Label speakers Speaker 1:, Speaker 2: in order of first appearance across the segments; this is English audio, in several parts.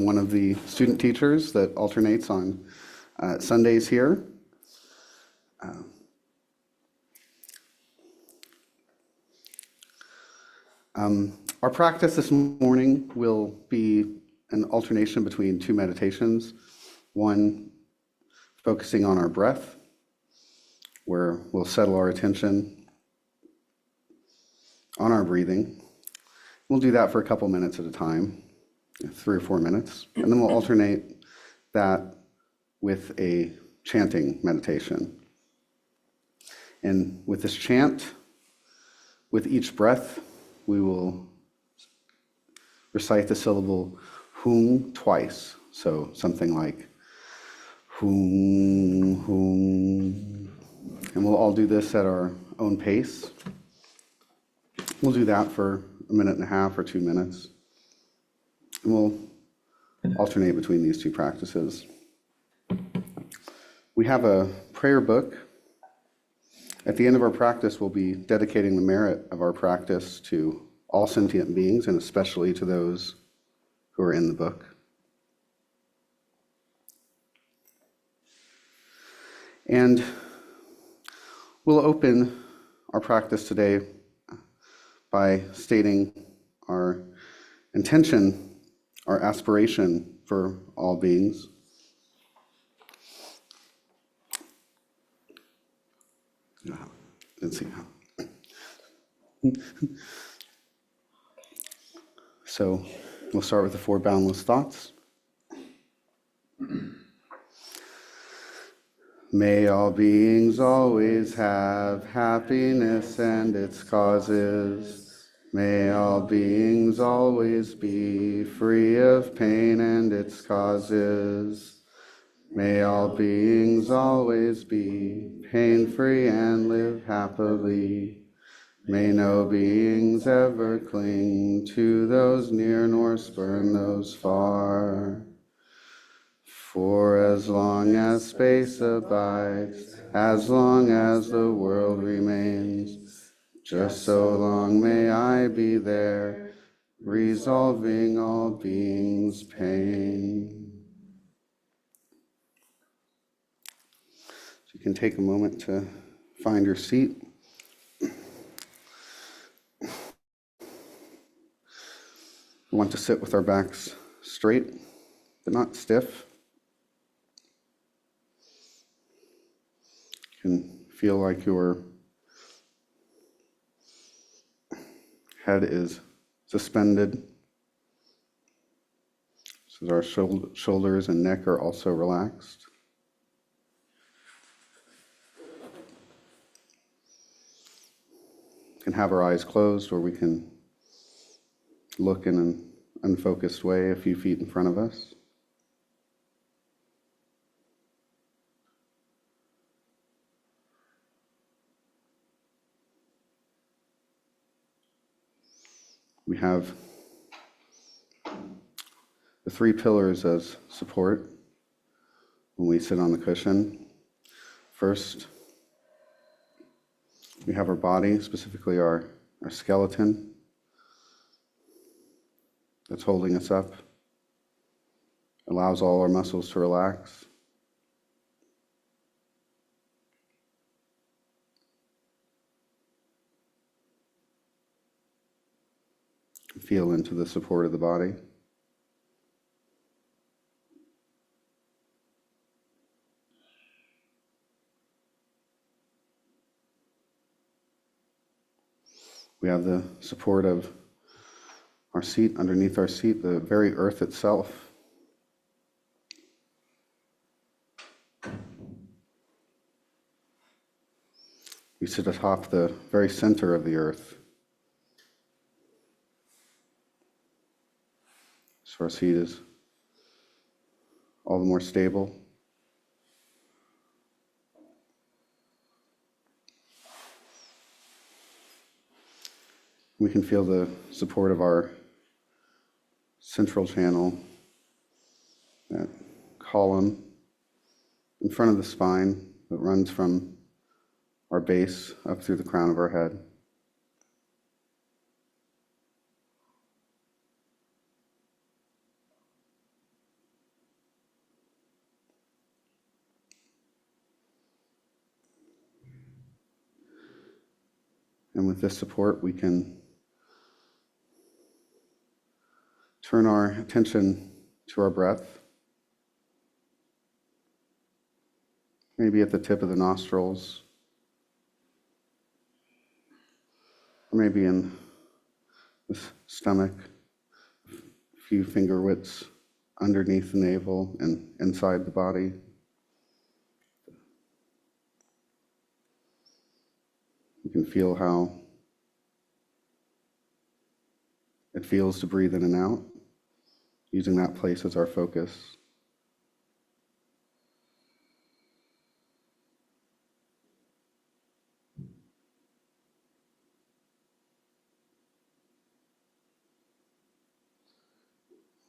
Speaker 1: one of the student teachers that alternates on Sundays here. Our practice this morning will be an alternation between two meditations, one focusing on our breath, where we'll settle our attention on our breathing. We'll do that for a couple minutes at a time, 3 or 4 minutes, and then we'll alternate that with a chanting meditation. And with this chant, with each breath, we will recite the syllable hum twice. So something like hum, hum. And we'll all do this at our own pace. We'll do that for 1.5 minutes or 2 minutes. And we'll alternate between these two practices. We have a prayer book. At the end of our practice, we'll be dedicating the merit of our practice to all sentient beings, and especially to those who are in the book. And we'll open our practice today by stating our intention, our aspiration for all beings. Let's see how. So we'll start with the 4 boundless thoughts. May all beings always have happiness and its causes. May all beings always be free of pain and its causes. May all beings always be pain-free and live happily. May no beings ever cling to those near nor spurn those far. For as long as space abides, as long as the world remains, just so long may I be there, resolving all beings' pain. So you can take a moment to find your seat. We want to sit with our backs straight, but not stiff. You can feel like your head is suspended, so that our shoulders and neck are also relaxed. We can have our eyes closed, or we can look in an unfocused way a few feet in front of us. We have the 3 pillars as support when we sit on the cushion. First, we have our body, specifically our skeleton, that's holding us up, allows all our muscles to relax. Feel into the support of the body. We have the support of our seat, underneath our seat, the very earth itself. We sit atop the very center of the earth. So our seat is all the more stable. We can feel the support of our central channel, that column in front of the spine that runs from our base up through the crown of our head. And with this support, we can turn our attention to our breath, maybe at the tip of the nostrils, or maybe in the stomach, a few finger widths underneath the navel and inside the body. You can feel how it feels to breathe in and out, using that place as our focus.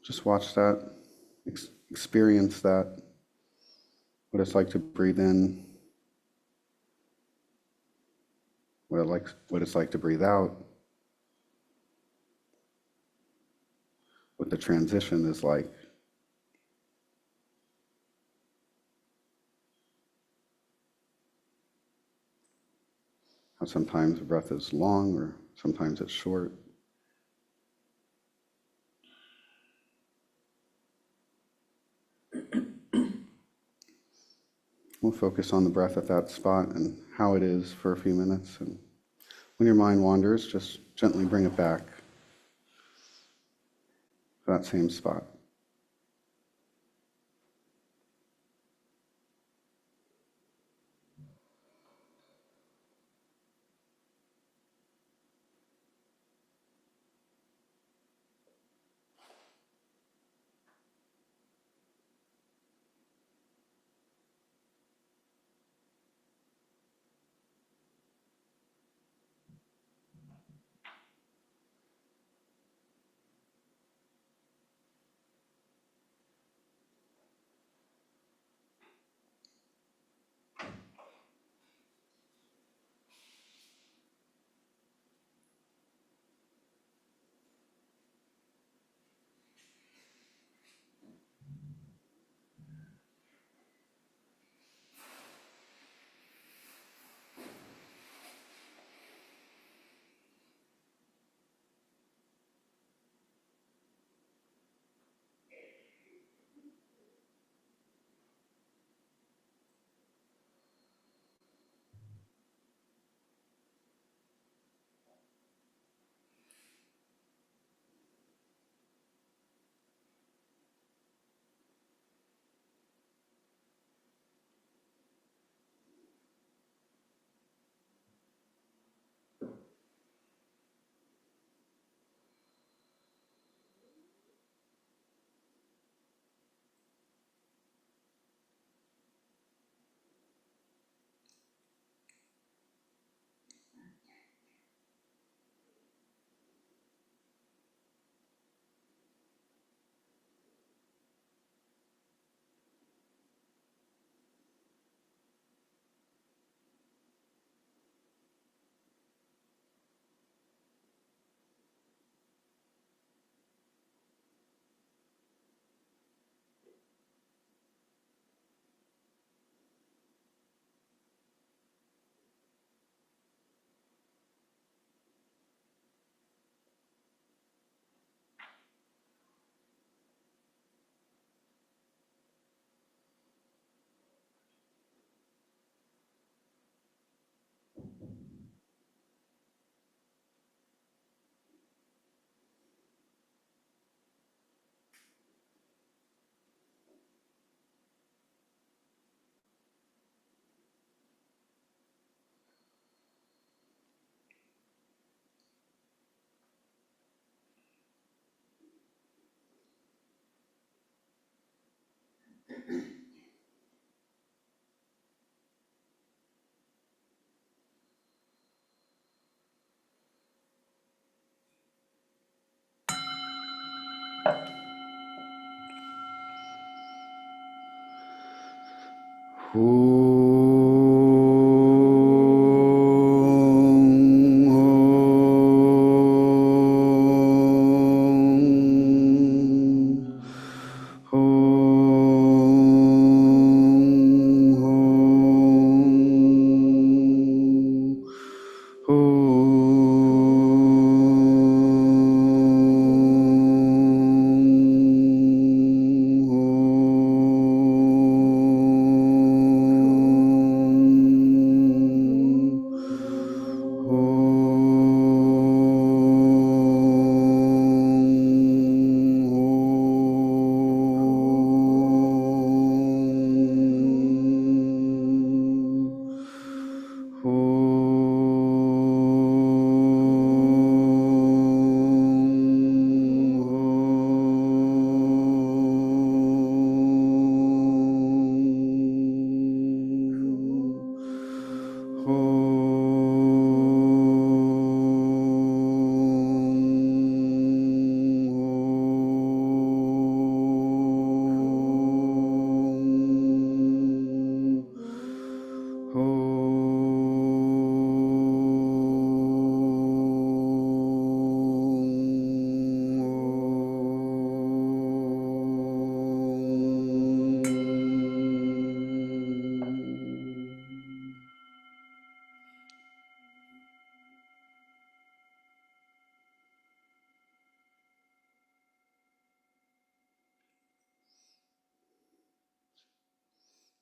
Speaker 1: Just watch that, experience that, what it's like to breathe in, what it's like to breathe out, what the transition is like. How sometimes the breath is long or sometimes it's short. We'll focus on the breath at that spot and how it is for a few minutes. And when your mind wanders, just gently bring it back to that same spot. Om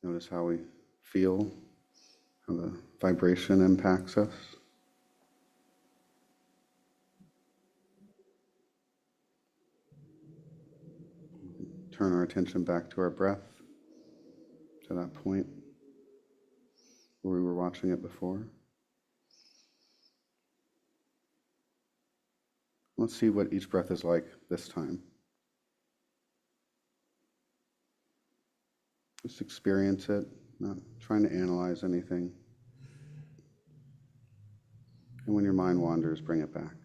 Speaker 1: Notice how we feel, how the vibration impacts us. Turn our attention back to our breath, to that point where we were watching it before. Let's see what each breath is like this time. Just experience it, not trying to analyze anything. And when your mind wanders, bring it back.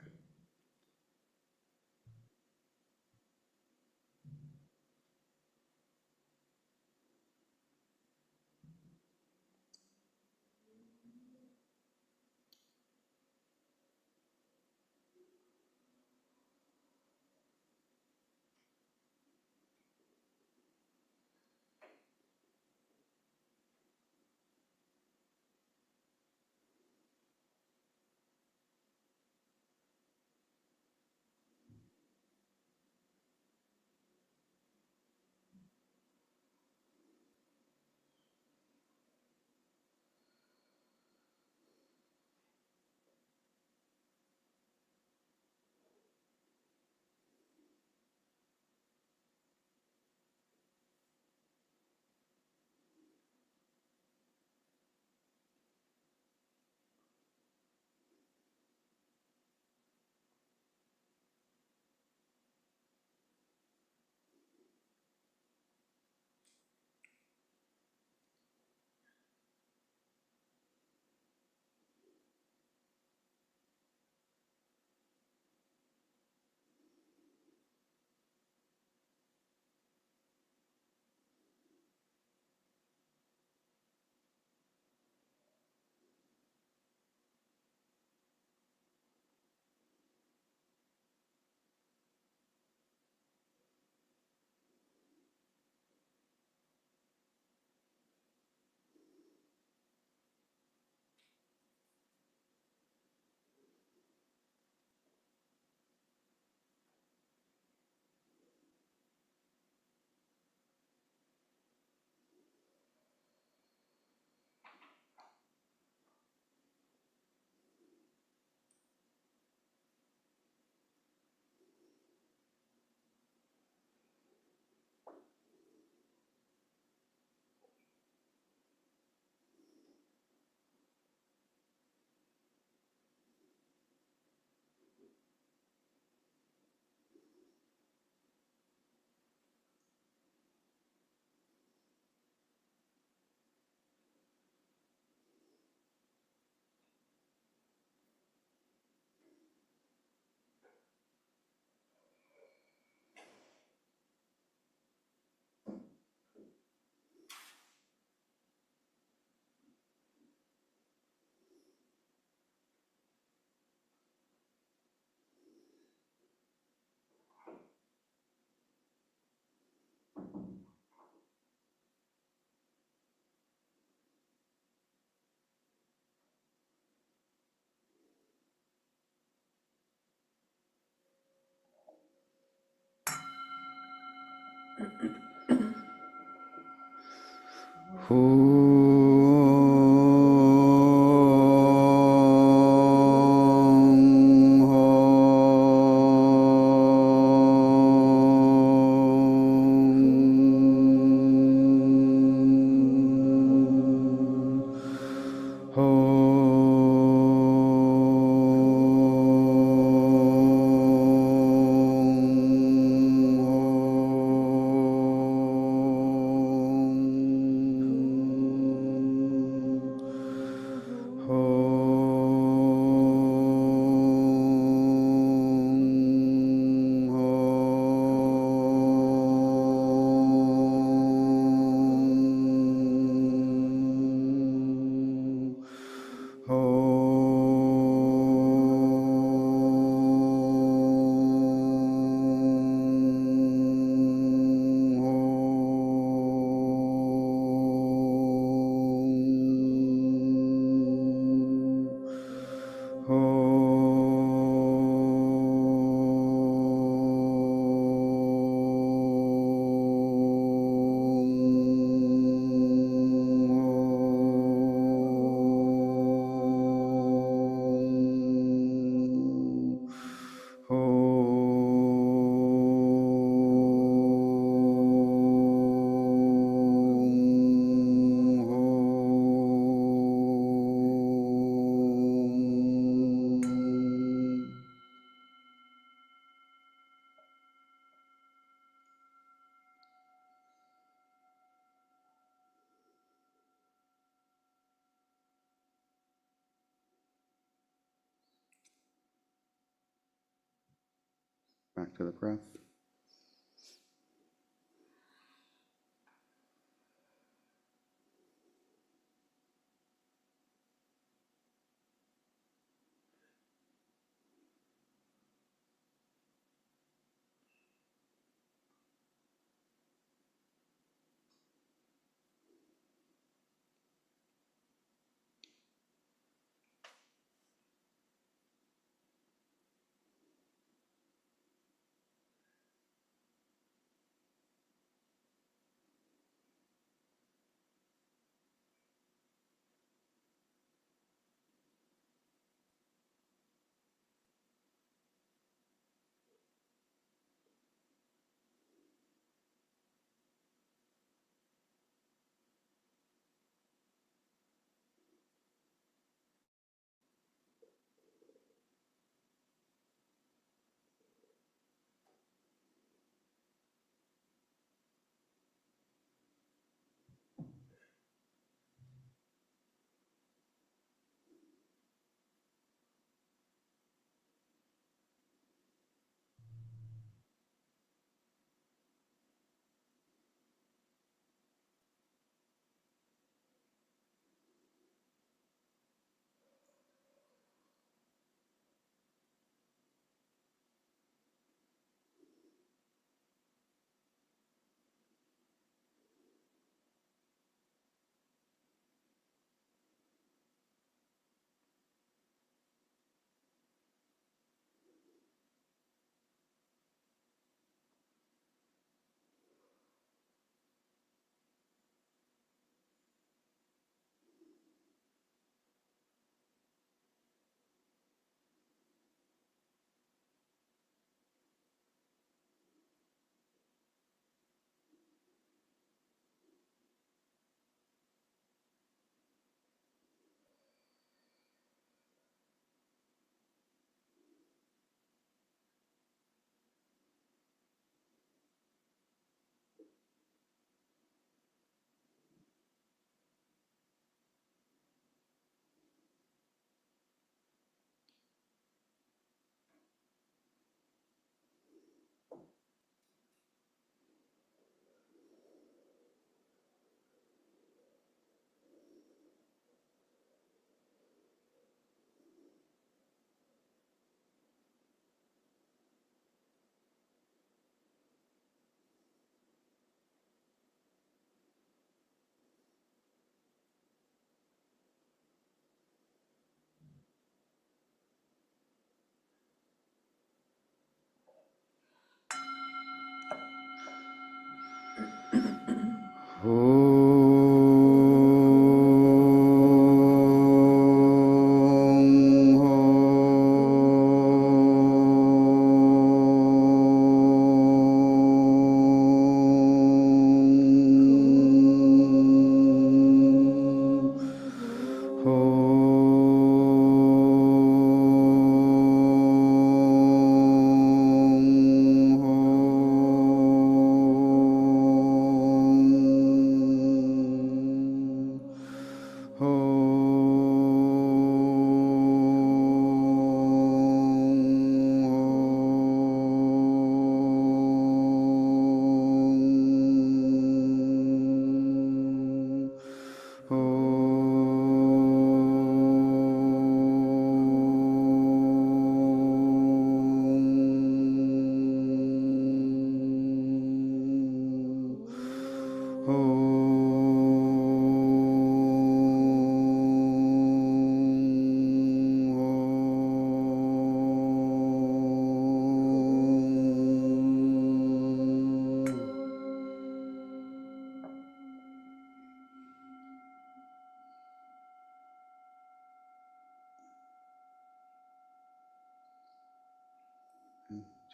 Speaker 1: back to the breath.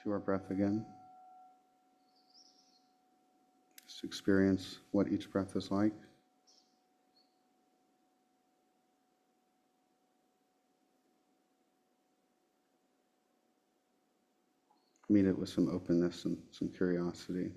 Speaker 1: To our breath again. Just experience what each breath is like. Meet it with some openness and some curiosity.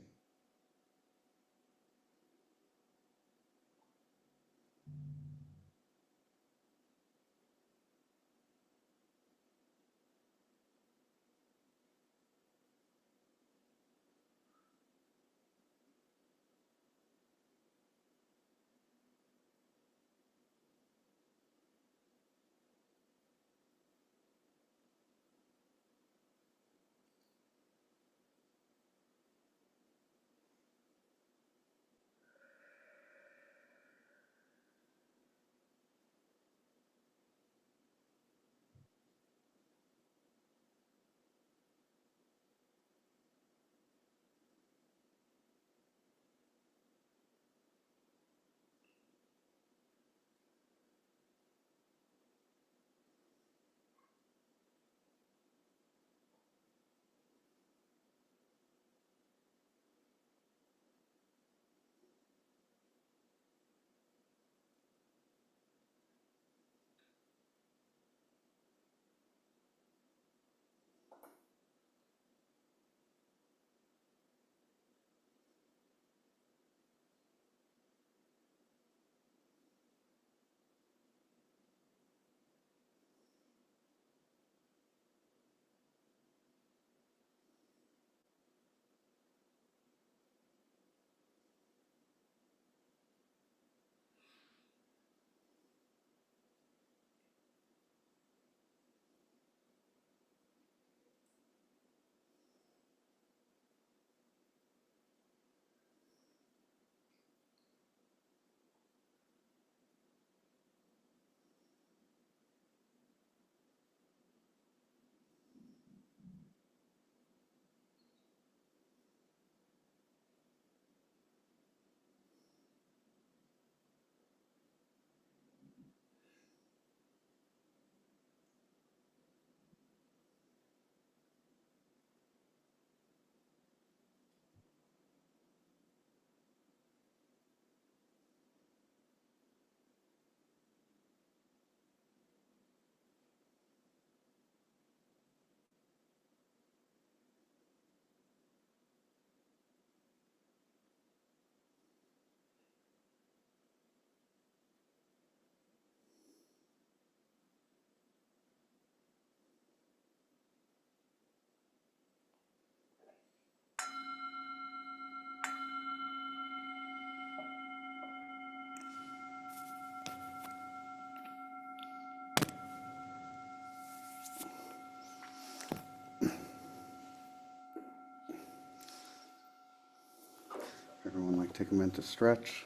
Speaker 1: take a minute to stretch.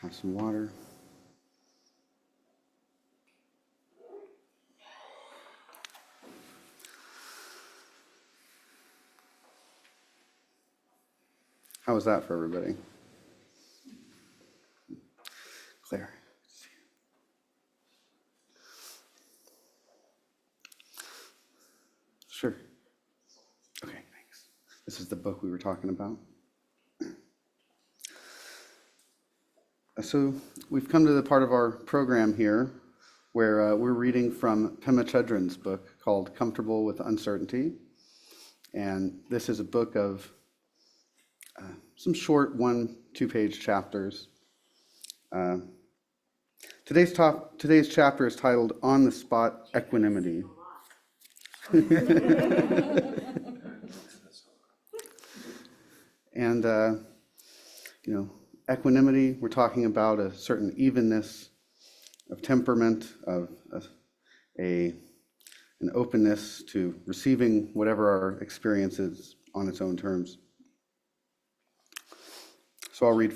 Speaker 1: Have some water. How was that for everybody? Claire. Sure. Okay, thanks. This is the book we were talking about. So we've come to the part of our program here where we're reading from Pema Chodron's book called Comfortable with Uncertainty. And this is a book of some short 1-2 page chapters. Today's chapter is titled On the Spot Equanimity. And, equanimity, we're talking about a certain evenness of temperament, of an openness to receiving whatever our experience is on its own terms. So I'll read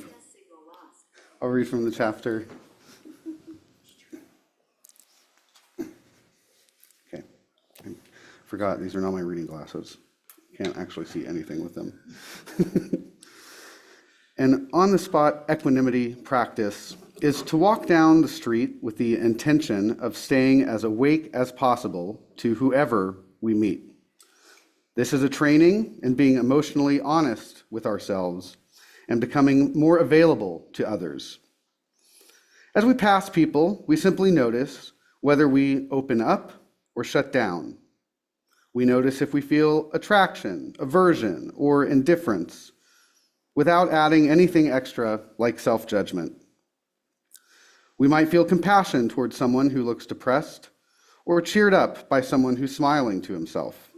Speaker 1: from the chapter. Okay, I forgot these are not my reading glasses. Can't actually see anything with them. An on-the-spot equanimity practice is to walk down the street with the intention of staying as awake as possible to whoever we meet. This is a training in being emotionally honest with ourselves and becoming more available to others. As we pass people, we simply notice whether we open up or shut down. We notice if we feel attraction, aversion, or indifference, without adding anything extra like self-judgment. We might feel compassion towards someone who looks depressed, or cheered up by someone who's smiling to himself.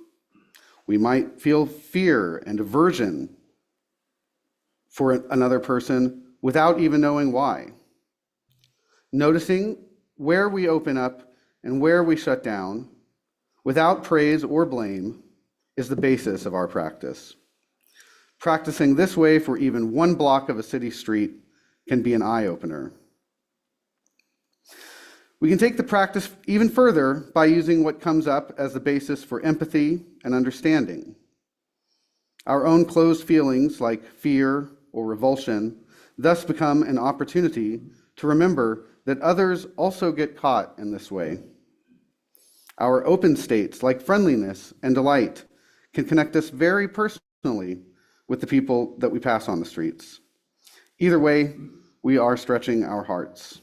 Speaker 1: We might feel fear and aversion for another person without even knowing why. Noticing where we open up and where we shut down, without praise or blame, is the basis of our practice. Practicing this way for even one block of a city street can be an eye-opener. We can take the practice even further by using what comes up as the basis for empathy and understanding. Our own closed feelings like fear or revulsion thus become an opportunity to remember that others also get caught in this way. Our open states like friendliness and delight can connect us very personally with the people that we pass on the streets. Either way, we are stretching our hearts.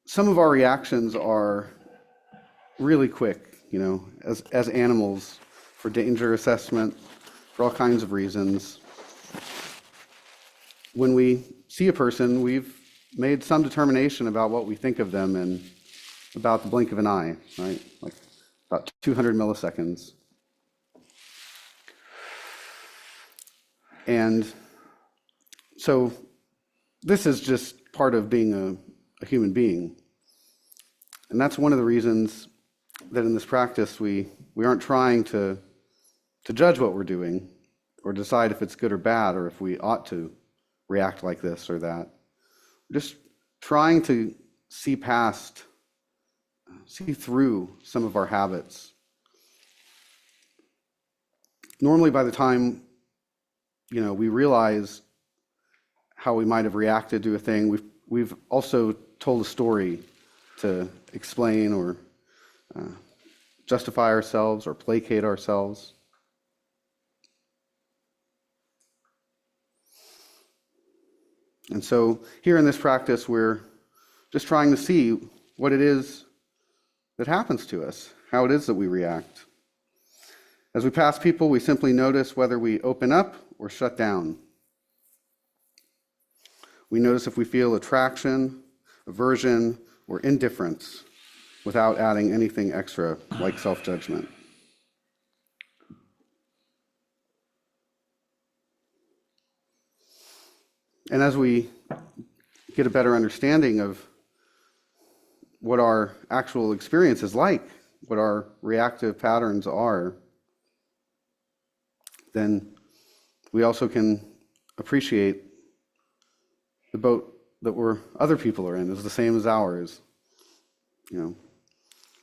Speaker 1: Some of our reactions are really quick, as animals, for danger assessment, for all kinds of reasons. When we see a person, we've made some determination about what we think of them in about the blink of an eye, right? Like about 200 milliseconds. And so this is just part of being a human being. And that's one of the reasons that in this practice we aren't trying to judge what we're doing or decide if it's good or bad or if we ought to react like this or that. We're just trying to see through some of our habits. Normally by the time, we realize how we might have reacted to a thing, we've also told a story to explain or justify ourselves or placate ourselves. And so here in this practice, we're just trying to see what it is that happens to us, how it is that we react. As we pass people, we simply notice whether we open up or shut down. We notice if we feel attraction, aversion, or indifference without adding anything extra like self-judgment. And as we get a better understanding of what our actual experience is like, what our reactive patterns are, then we also can appreciate the boat that other people are in is the same as ours. You know,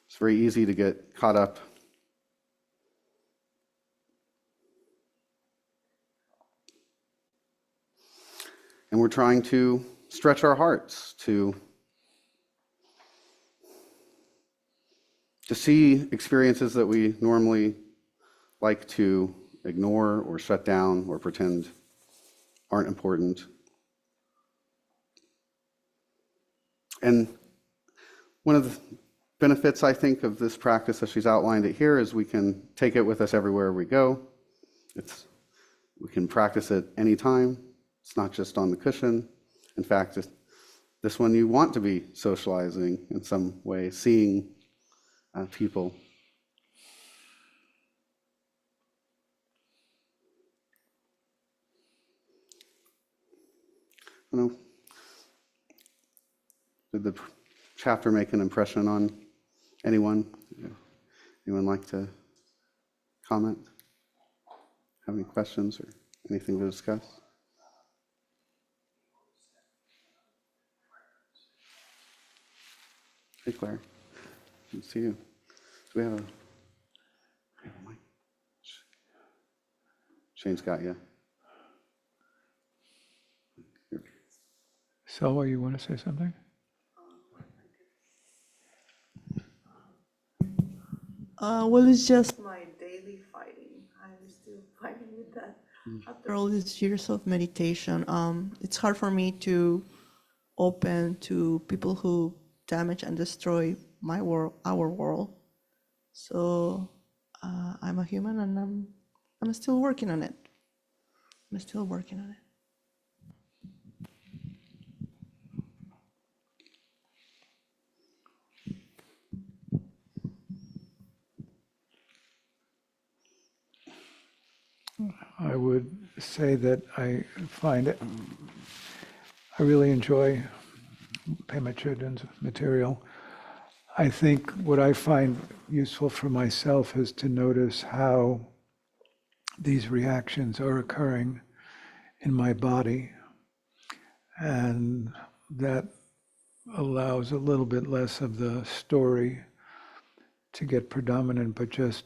Speaker 1: it's very easy to get caught up and we're trying to stretch our hearts to see experiences that we normally like to ignore or shut down or pretend aren't important. And one of the benefits, I think, of this practice as she's outlined it here is we can take it with us everywhere we go. We can practice it anytime. It's not just on the cushion. In fact, this one you want to be socializing in some way, seeing people. I don't know. Did the chapter make an impression on anyone? Anyone like to comment? Have any questions or anything to discuss? Hey, Claire. Good to see you. Do we have a mic? Shane's got you.
Speaker 2: Selwa, you want to say something?
Speaker 3: Well, it's just my daily fighting. I'm still fighting with that. After all these years of meditation, it's hard for me to open to people who damage and destroy my world, our world. So I'm a human, and I'm still working on it. I'm still working on it.
Speaker 2: I would say that I find it, I really enjoy Pema Chodron's material. I think what I find useful for myself is to notice how these reactions are occurring in my body, and that allows a little bit less of the story to get predominant, but just,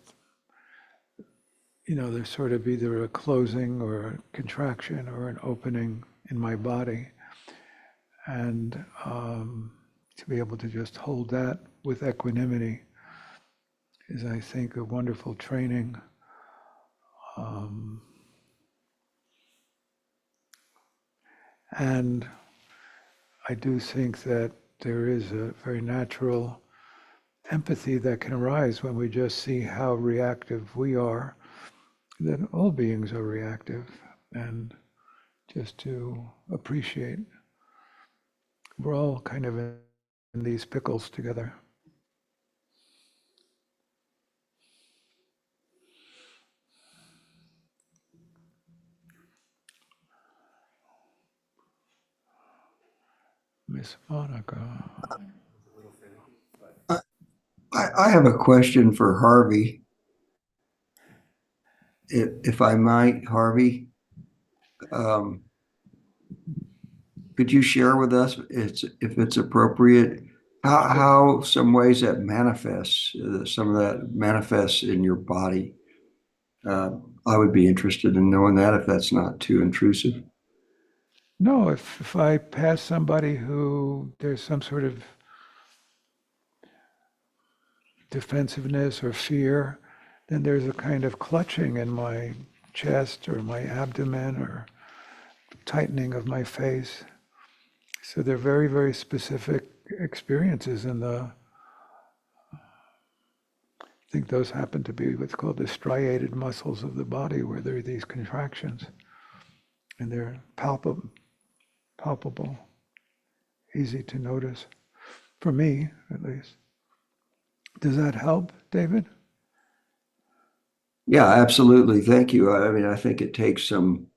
Speaker 2: there's sort of either a closing or a contraction or an opening in my body. And to be able to just hold that with equanimity is, I think, a wonderful training. And I do think that there is a very natural empathy that can arise when we just see how reactive we are, that all beings are reactive, and just to appreciate we're all kind of in these pickles together. Miss Monica.
Speaker 4: I have a question for Harvey. If I might, Harvey, could you share with us, if it's appropriate, how some ways that manifests, some of that manifests in your body? I would be interested in knowing that, if that's not too intrusive.
Speaker 2: No, if I pass somebody who there's some sort of defensiveness or fear, then there's a kind of clutching in my chest or my abdomen or tightening of my face. So they're very, very specific experiences in I think those happen to be what's called the striated muscles of the body, where there are these contractions, and they're palpable, easy to notice, for me at least. Does that help, David?
Speaker 4: Yeah, absolutely. Thank you. I mean, I think it takes some,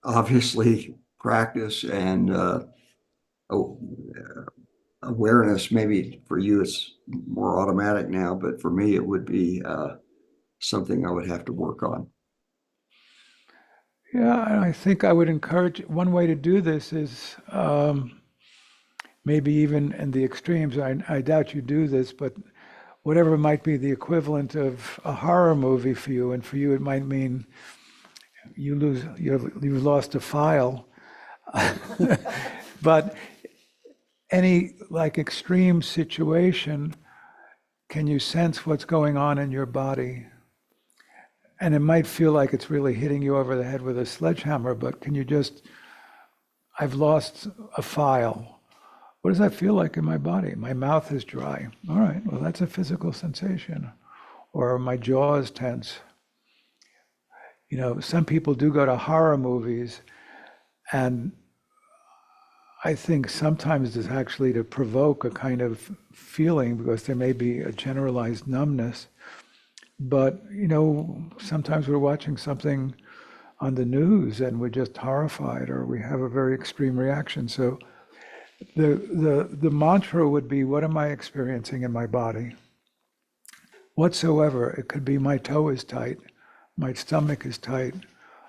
Speaker 4: obviously, practice and oh, awareness. Maybe for you it's more automatic now, but for me it would be something I would have to work on.
Speaker 2: Yeah, and I think I would encourage, one way to do this is maybe even in the extremes. I doubt you do this, but whatever might be the equivalent of a horror movie for you, and for you it might mean you've lost a file. But any like extreme situation, can you sense what's going on in your body? And it might feel like it's really hitting you over the head with a sledgehammer, but can you just, I've lost a file. What does that feel like in my body? My mouth is dry. All right, well, that's a physical sensation. Or my jaw is tense. You know, some people do go to horror movies, and I think sometimes it's actually to provoke a kind of feeling because there may be a generalized numbness. But, you know, sometimes we're watching something on the news and we're just horrified or we have a very extreme reaction. So the mantra would be, what am I experiencing in my body? Whatsoever. It could be my toe is tight, my stomach is tight,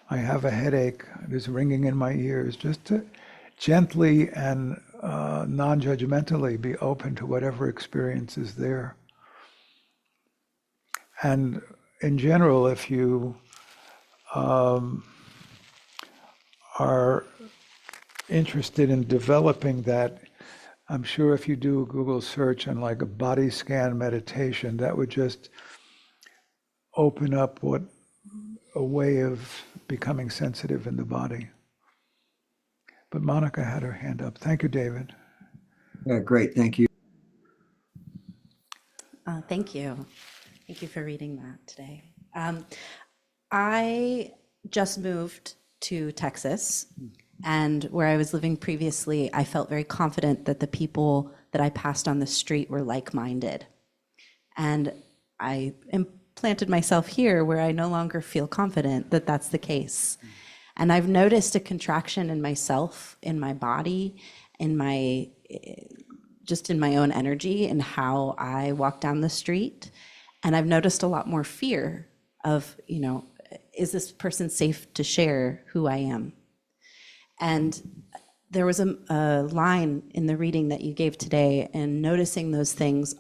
Speaker 2: I have a headache, there's ringing in my ears. Just to gently and non-judgmentally be open to whatever experience is there. And in general, if you are interested in developing that, I'm sure if you do a Google search on like a body scan meditation, that would just open up what a way of becoming sensitive in the body. But Monica had her hand up. Thank you, David.
Speaker 4: Yeah, great. Thank you.
Speaker 5: Thank you. Thank you for reading that today. I just moved to Texas, and where I was living previously, I felt very confident that the people that I passed on the street were like-minded. And I implanted myself here where I no longer feel confident that that's the case. And I've noticed a contraction in myself, in my body, in my just in my own energy and how I walk down the street. And I've noticed a lot more fear of, you know, is this person safe to share who I am? And there was a line in the reading that you gave today, and noticing those things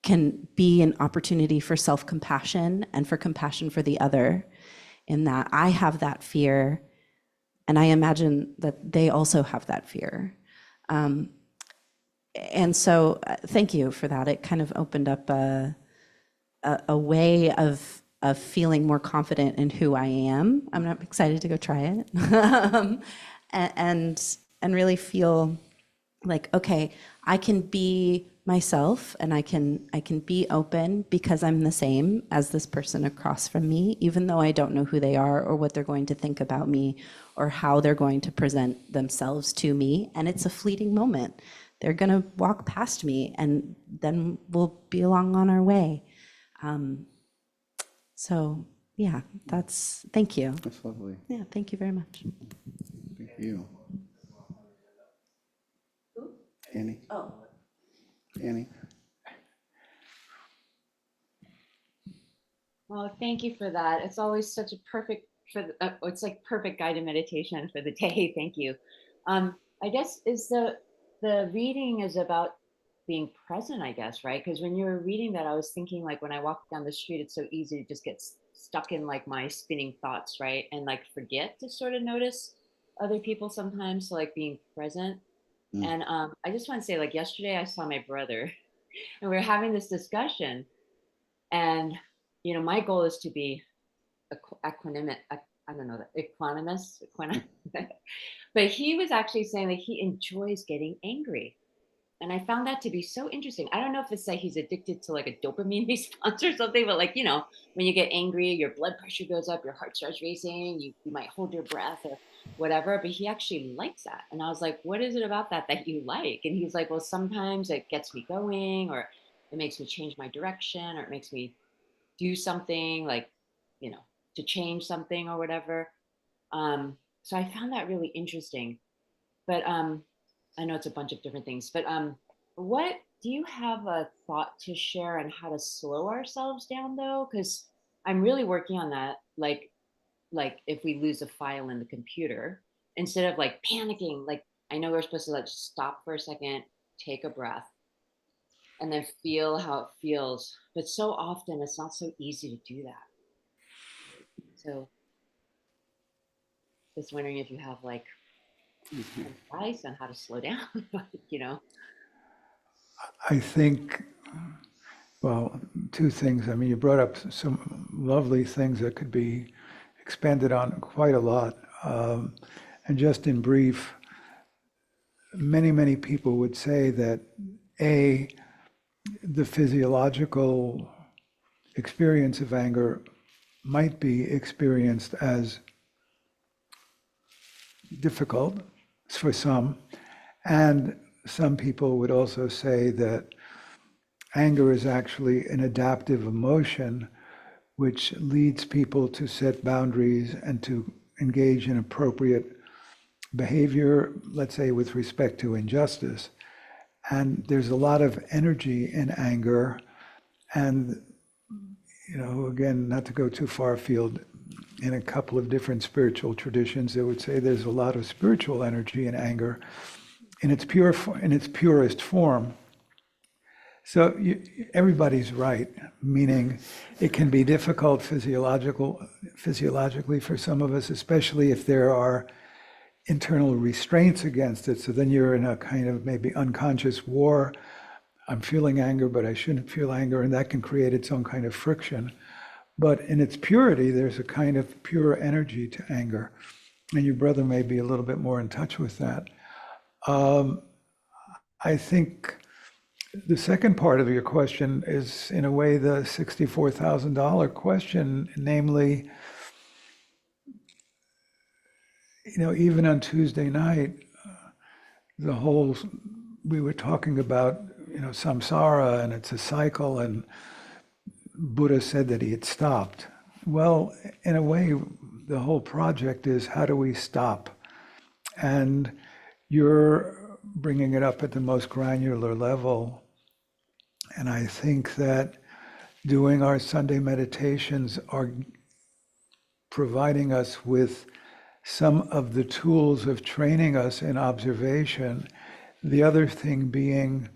Speaker 5: can be an opportunity for self-compassion and for compassion for the other, in that I have that fear, and I imagine that they also have that fear. And so thank you for that. It kind of opened up a way of feeling more confident in who I am. I'm not excited to go try it. and really feel like, okay, I can be myself and I can be open because I'm the same as this person across from me, even though I don't know who they are or what they're going to think about me or how they're going to present themselves to me. And it's a fleeting moment. They're going to walk past me and then we'll be along on our way. So yeah, thank you.
Speaker 1: That's lovely.
Speaker 5: Yeah, thank you very much.
Speaker 1: Thank you. Annie?
Speaker 5: Oh.
Speaker 1: Annie?
Speaker 6: Well, thank you for that. It's always such a perfect it's like perfect guided meditation for the day. Thank you. I guess is the reading is about being present, I guess, right? Because when you were reading that, I was thinking like when I walk down the street, it's so easy to just get stuck in like my spinning thoughts, right? And like forget to sort of notice other people sometimes. So like being present. And I just want to say, like yesterday, I saw my brother, and we were having this discussion, and my goal is to be equanimous. I don't know, equanimous, but he was actually saying that he enjoys getting angry. And I found that to be so interesting. I don't know if it's like he's addicted to like a dopamine response or something, but like, when you get angry, your blood pressure goes up, your heart starts racing, you might hold your breath or whatever, but he actually likes that. And I was like, what is it about that you like? And he's like, well, sometimes it gets me going, or it makes me change my direction, or it makes me do something like, you know, to change something or whatever. So I found that really interesting. But I know it's a bunch of different things, but what do you have a thought to share on how to slow ourselves down though? Because I'm really working on that. Like if we lose a file in the computer, instead of like panicking, like I know we're supposed to like stop for a second, take a breath, and then feel how it feels. But so often it's not so easy to do that. So just wondering if you have like advice on how to slow down, you know?
Speaker 2: I think, well, two things. I mean, you brought up some lovely things that could be expanded on quite a lot. And just in brief, many people would say that A, the physiological experience of anger might be experienced as difficult for some, and some people would also say that anger is actually an adaptive emotion which leads people to set boundaries and to engage in appropriate behavior, let's say with respect to injustice. And there's a lot of energy in anger. And, again, not to go too far afield, in a couple of different spiritual traditions, they would say there's a lot of spiritual energy in anger in its purest form. So everybody's right, meaning it can be difficult physiologically for some of us, especially if there are internal restraints against it. So then you're in a kind of maybe unconscious war. I'm feeling anger, but I shouldn't feel anger, and that can create its own kind of friction. But in its purity, there's a kind of pure energy to anger. And your brother may be a little bit more in touch with that. I think the second part of your question is, in a way, the $64,000 question, namely, even on Tuesday night, we were talking about, samsara, and it's a cycle, and Buddha said that he had stopped. Well, in a way, the whole project is how do we stop? And you're bringing it up at the most granular level. And I think that doing our Sunday meditations are providing us with some of the tools of training us in observation. The other thing being,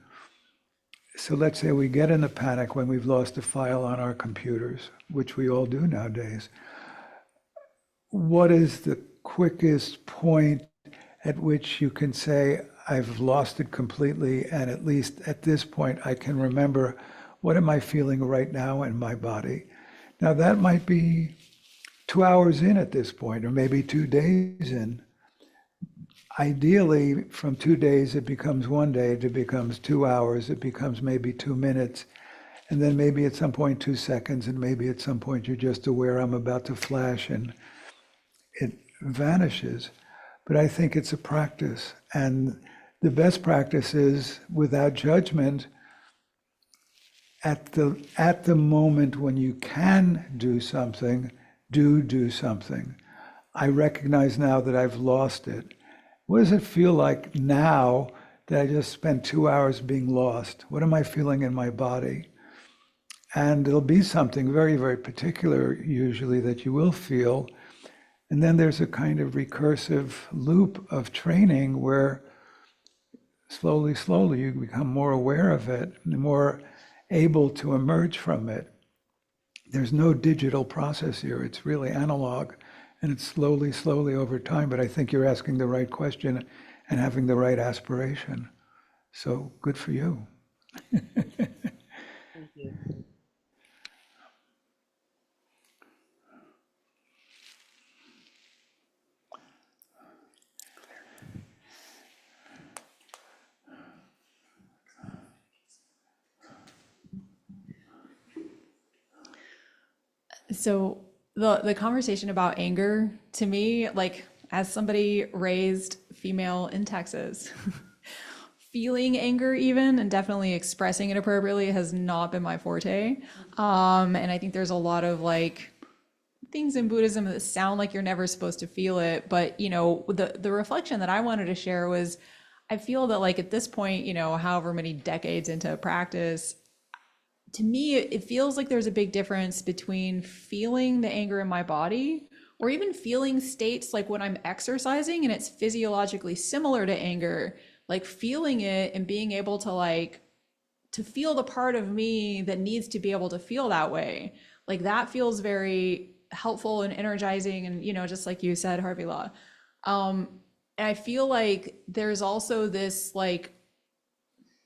Speaker 2: so let's say we get in a panic when we've lost a file on our computers, which we all do nowadays. What is the quickest point at which you can say, I've lost it completely, and at least at this point I can remember, what am I feeling right now in my body? Now that might be 2 hours in at this point, or maybe 2 days in. Ideally, from 2 days, it becomes 1 day, it becomes 2 hours, it becomes maybe 2 minutes, and then maybe at some point 2 seconds, and maybe at some point you're just aware I'm about to flash and it vanishes. But I think it's a practice, and the best practice is without judgment. At the moment when you can do something, do something. I recognize now that I've lost it. What does it feel like now that I just spent 2 hours being lost? What am I feeling in my body? And it'll be something very, very particular usually that you will feel. And then there's a kind of recursive loop of training where slowly you become more aware of it, and more able to emerge from it. There's no digital process here. It's really analog, and it's slowly over time. But I think you're asking the right question and having the right aspiration. So good for you.
Speaker 6: Thank you.
Speaker 7: So the conversation about anger, to me, like as somebody raised female in Texas, feeling anger even and definitely expressing it appropriately has not been my forte. And I think there's a lot of like things in Buddhism that sound like you're never supposed to feel it. But the reflection that I wanted to share was, I feel that like at this point, however many decades into practice, to me, it feels like there's a big difference between feeling the anger in my body or even feeling states like when I'm exercising and it's physiologically similar to anger, like feeling it and being able to to feel the part of me that needs to be able to feel that way. Like that feels very helpful and energizing. And, just like you said, Harvey Law. And I feel like there's also this like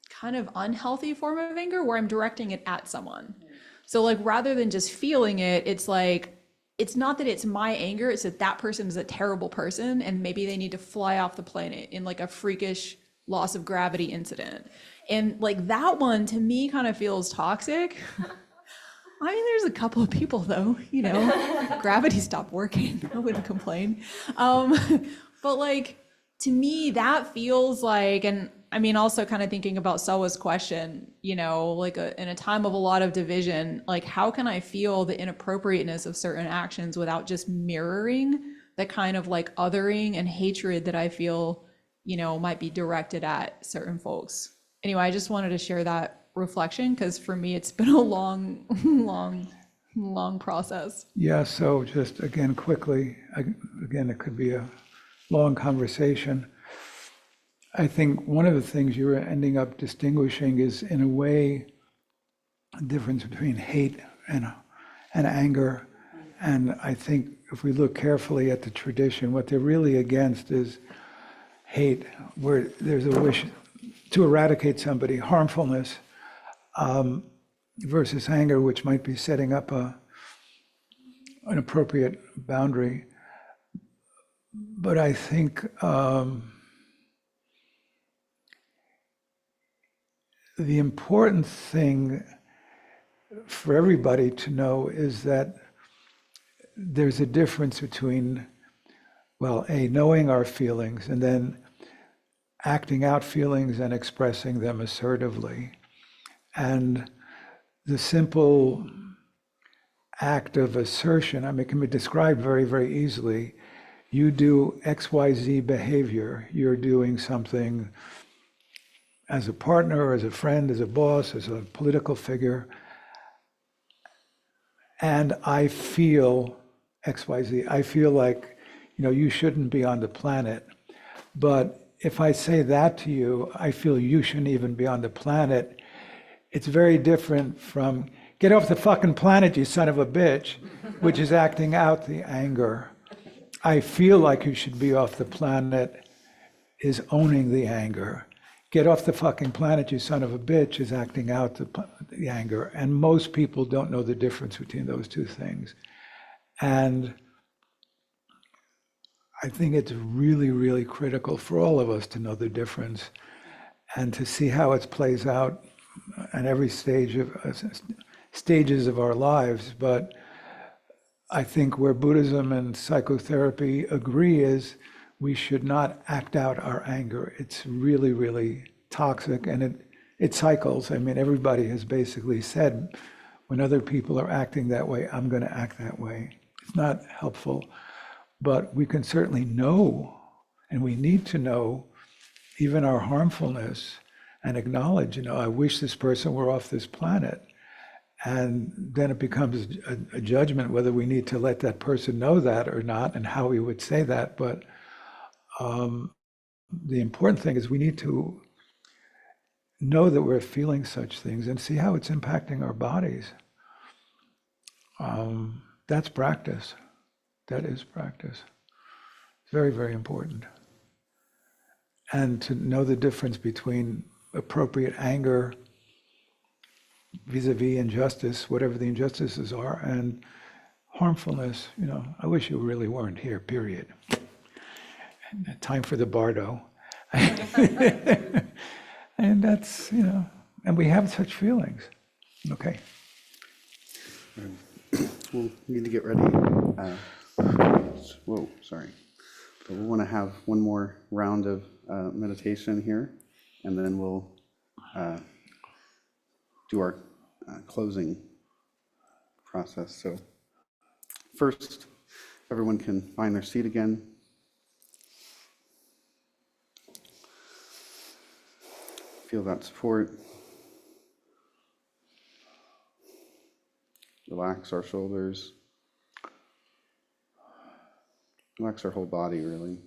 Speaker 7: kind of unhealthy form of anger where I'm directing it at someone. So like rather than just feeling it, it's like it's not that it's my anger, it's that that person is a terrible person and maybe they need to fly off the planet in like a freakish loss of gravity incident. And like that one to me kind of feels toxic. I mean, there's a couple of people though, gravity stopped working. I wouldn't complain. But like to me, that feels like, and I mean, also kind of thinking about Selwa's question, like in a time of a lot of division, like how can I feel the inappropriateness of certain actions without just mirroring the kind of like othering and hatred that I feel, might be directed at certain folks. Anyway, I just wanted to share that reflection because for me, it's been a long, long process.
Speaker 2: Yeah, so just again, quickly, again, it could be a long conversation. I think one of the things you're ending up distinguishing is, in a way, a difference between hate and anger. And I think if we look carefully at the tradition, what they're really against is hate, where there's a wish to eradicate somebody, harmfulness, versus anger, which might be setting up an appropriate boundary. But I think the important thing for everybody to know is that there's a difference between, well, knowing our feelings and then acting out feelings and expressing them assertively. And the simple act of assertion, I mean, it can be described very, very easily. You do XYZ behavior, you're doing something as a partner, as a friend, as a boss, as a political figure, and I feel XYZ. I feel like, you shouldn't be on the planet. But if I say that to you, I feel you shouldn't even be on the planet. It's very different from, get off the fucking planet, you son of a bitch, which is acting out the anger. I feel like you should be off the planet is owning the anger. Get off the fucking planet, you son of a bitch, is acting out the anger. And most people don't know the difference between those two things. And I think it's really, really critical for all of us to know the difference and to see how it plays out at every stages of our lives. But I think where Buddhism and psychotherapy agree is we should not act out our anger. It's really, really toxic, and it cycles. I mean, everybody has basically said, when other people are acting that way, I'm going to act that way. It's not helpful, but we can certainly know, and we need to know even our harmfulness and acknowledge, I wish this person were off this planet. And then it becomes a judgment whether we need to let that person know that or not, and how we would say that. But the important thing is we need to know that we're feeling such things and see how it's impacting our bodies. That's practice. That is practice. It's very, very important. And to know the difference between appropriate anger vis-a-vis injustice, whatever the injustices are, and harmfulness. I wish you really weren't here, period. Time for the bardo. And that's, and we have such feelings. Okay.
Speaker 1: We'll need to get ready. Whoa, sorry. But we want to have one more round of meditation here, and then we'll do our closing process. So first, everyone can find their seat again. Feel that support. Relax our shoulders. Relax our whole body, really.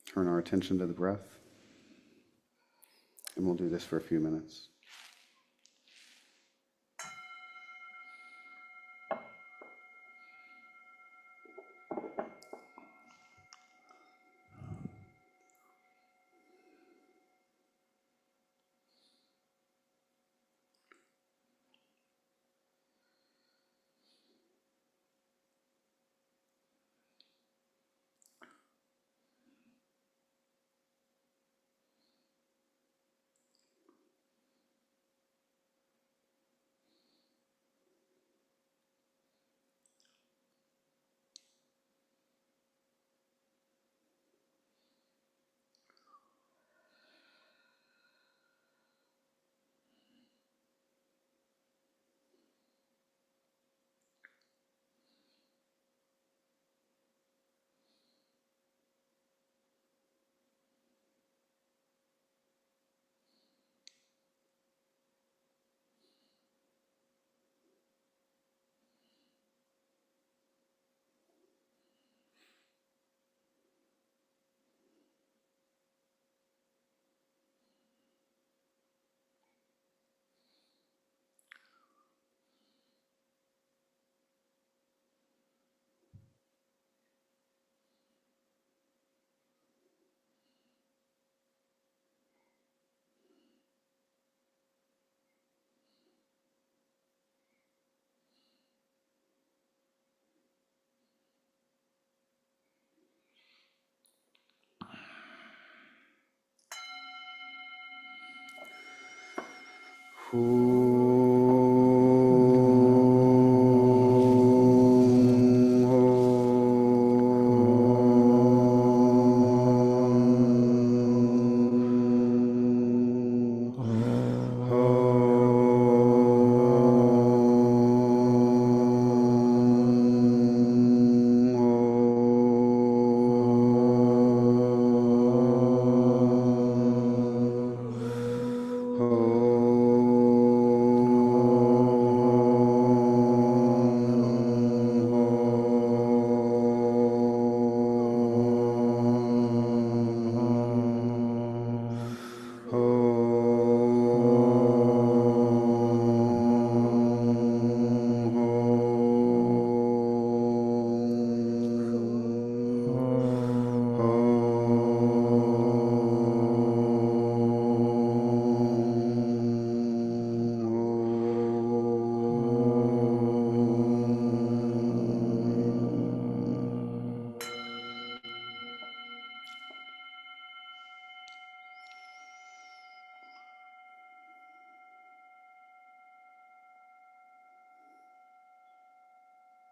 Speaker 1: Turn our attention to the breath. And we'll do this for a few minutes.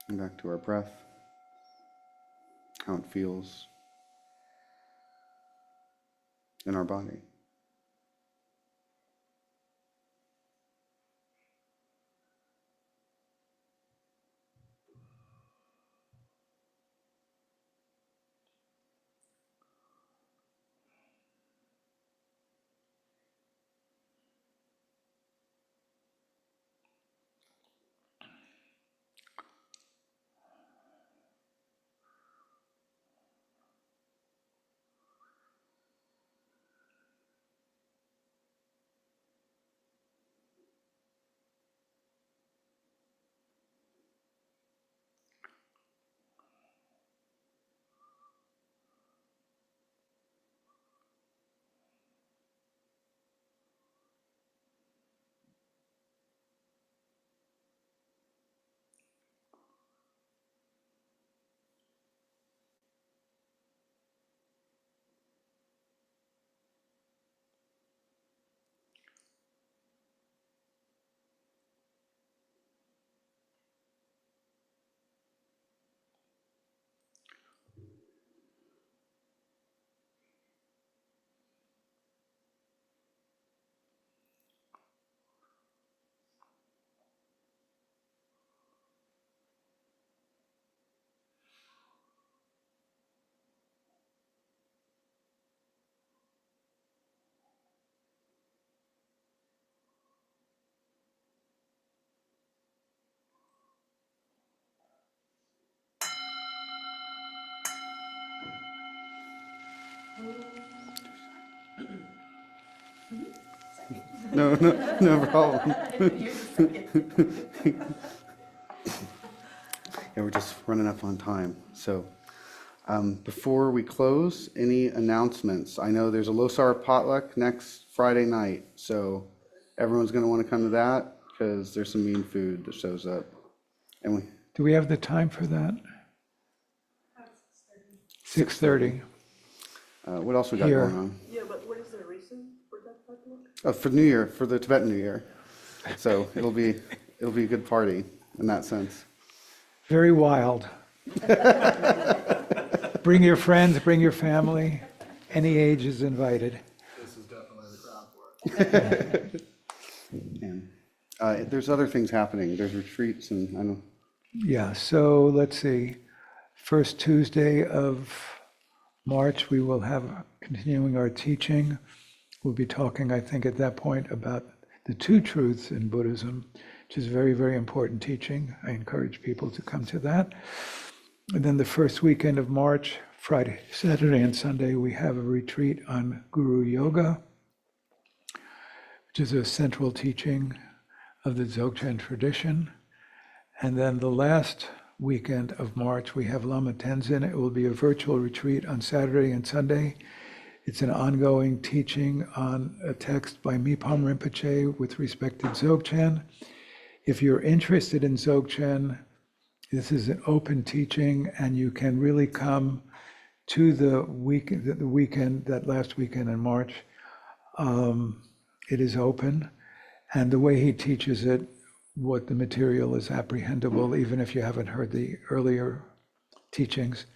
Speaker 1: And back to our breath, how it feels in our body. No, no, no problem. Yeah, we're just running up on time. So before we close, any announcements? I know there's a Losar potluck next Friday night, so everyone's going to want to come to that because there's some mean food that shows up. And
Speaker 2: Do we have the time for that? 6:30.
Speaker 1: what else we got
Speaker 2: Here.
Speaker 1: going on?
Speaker 3: Yeah, but what is the reason for that potluck?
Speaker 1: Oh, for New Year, for the Tibetan New Year. So it'll be a good party in that sense.
Speaker 2: Very wild. Bring your friends, bring your family. Any age is invited.
Speaker 1: This is definitely the crowd for it. And there's other things happening. There's retreats, and I know.
Speaker 2: Yeah, so let's see. First Tuesday of March, we will have continuing our teaching. We'll be talking, I think, at that point about the two truths in Buddhism, which is very, very important teaching. I encourage people to come to that. And then the first weekend of March, Friday, Saturday, and Sunday, we have a retreat on Guru Yoga, which is a central teaching of the Dzogchen tradition. And then the last weekend of March, we have Lama Tenzin. It will be a virtual retreat on Saturday and Sunday. It's an ongoing teaching on a text by Mipam Rinpoche with respect to Dzogchen. If you're interested in Dzogchen, this is an open teaching, and you can really come to the weekend, that last weekend in March. It is open, and the way he teaches it, what the material is apprehendable, even if you haven't heard the earlier teachings.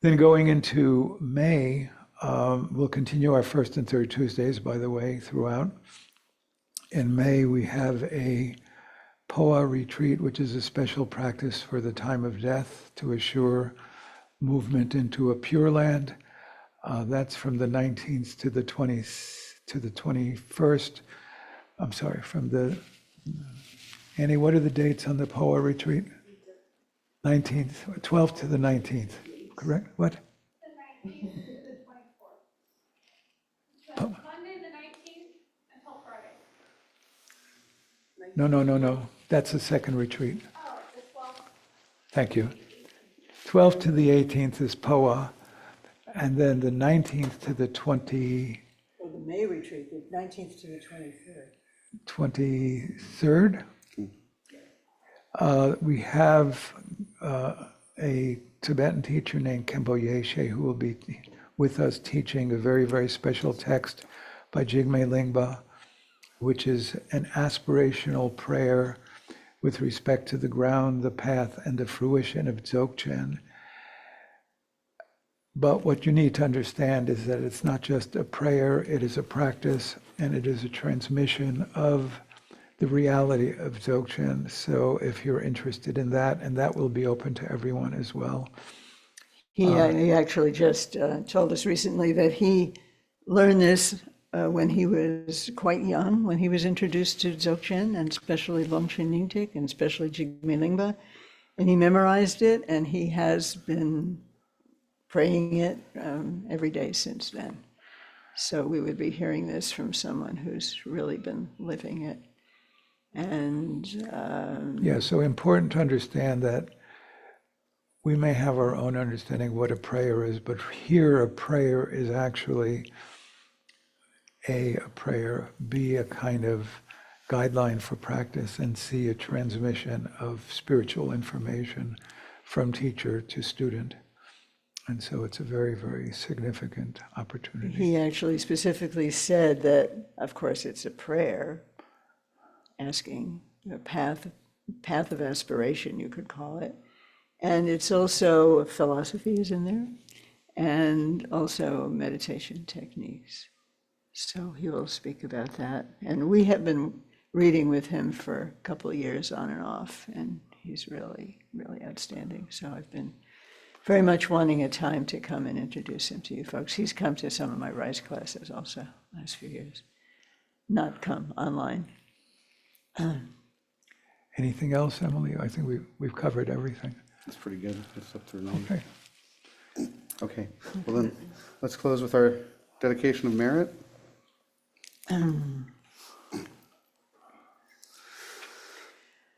Speaker 2: Then going into May, we'll continue our first and third Tuesdays, by the way, throughout. In May, we have a POA retreat, which is a special practice for the time of death to assure movement into a pure land. That's from the 19th to the 21st. I'm sorry, Annie, what are the dates on the POA retreat? 19th, 12th to the 19th, correct? What?
Speaker 8: The 19th to the 24th. So Monday the 19th until Friday.
Speaker 2: No. That's the second retreat.
Speaker 8: Oh, the 12th.
Speaker 2: Thank you. 12th to the 18th is POA, and then the 19th to the
Speaker 9: Or the May retreat, the 19th to the 23rd.
Speaker 2: 23rd. We have a Tibetan teacher named Khenpo Yeshe who will be with us teaching a very, very special text by Jigme Lingpa, which is an aspirational prayer with respect to the ground, the path, and the fruition of Dzogchen. But what you need to understand is that it's not just a prayer, it is a practice, and it is a transmission of the reality of Dzogchen. So if you're interested in that, and that will be open to everyone as well.
Speaker 9: He actually just told us recently that he learned this when he was quite young, when he was introduced to Dzogchen, and especially Longchen Nyingtik, and especially Jigme Lingpa. And he memorized it, and he has been praying it every day since then. So we would be hearing this from someone who's really been living it. And
Speaker 2: Yeah, so important to understand that we may have our own understanding what a prayer is, but here a prayer is actually A, a prayer, B, a kind of guideline for practice, and C, a transmission of spiritual information from teacher to student. And so it's a very, very significant opportunity.
Speaker 9: he actually specifically said that, of course, it's a prayer, asking a path of aspiration, you could call it. And it's also philosophies in there, and also meditation techniques. So he will speak about that. And we have been reading with him for a couple of years on and off, and he's really, really outstanding. So I've been very much wanting a time to come and introduce him to you folks. He's come to some of my Rise classes also last few years, not come online.
Speaker 2: Anything else, Emily? I think we've covered everything.
Speaker 1: That's pretty good. It's up to 9.
Speaker 2: Okay.
Speaker 1: Okay, well then, let's close with our dedication of merit.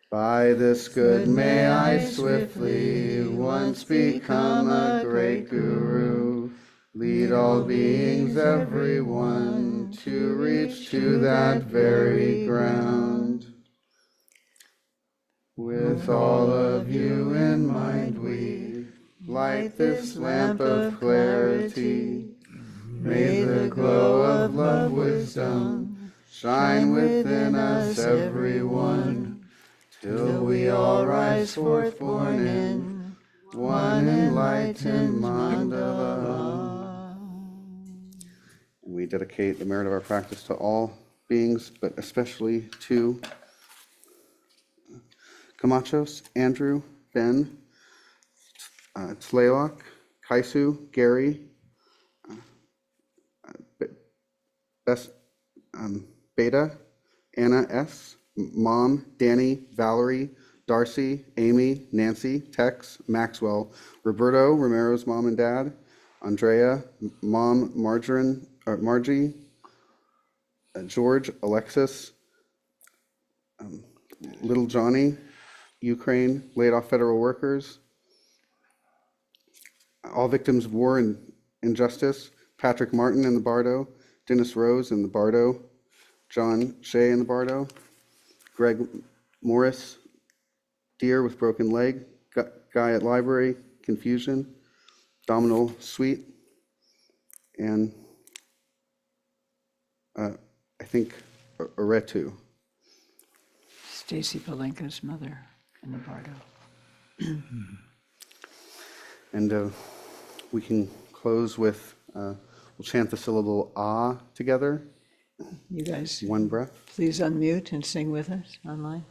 Speaker 1: By this good may I swiftly once become a great guru, lead all beings, everyone, to reach to that very ground. With all of you in mind we light this lamp of clarity. May the glow of love, wisdom shine within us, everyone, till we all rise forth born in one enlightened mandala. We dedicate the merit of our practice to all beings, but especially to Camachos, Andrew, Ben, Tlaylock, Kaisu, Gary, Best, Beta, Anna S., Mom, Danny, Valerie, Darcy, Amy, Nancy, Tex, Maxwell, Roberto, Romero's mom and dad, Andrea, Mom, Margie, George, Alexis, Little Johnny, Ukraine, laid off federal workers, all victims of war and injustice, Patrick Martin in the Bardo, Dennis Rose in the Bardo, John Shea in the Bardo, Greg Morris, Deer with broken leg, Guy at library, confusion, Domino Sweet, and I think Aretu.
Speaker 9: Stacy Palenka's mother in the Bardo.
Speaker 1: And we can close with, we'll chant the syllable ah together,
Speaker 9: You guys,
Speaker 1: one breath.
Speaker 9: please unmute and sing with us online.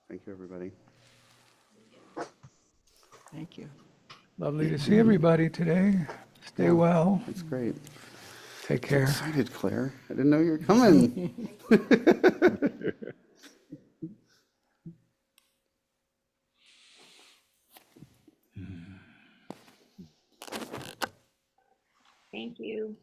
Speaker 1: Thank you, everybody.
Speaker 9: Thank you.
Speaker 2: Lovely to see everybody today. Stay well.
Speaker 1: That's great.
Speaker 2: Take care.
Speaker 1: Excited, Claire. I didn't know you were coming.
Speaker 6: Thank you.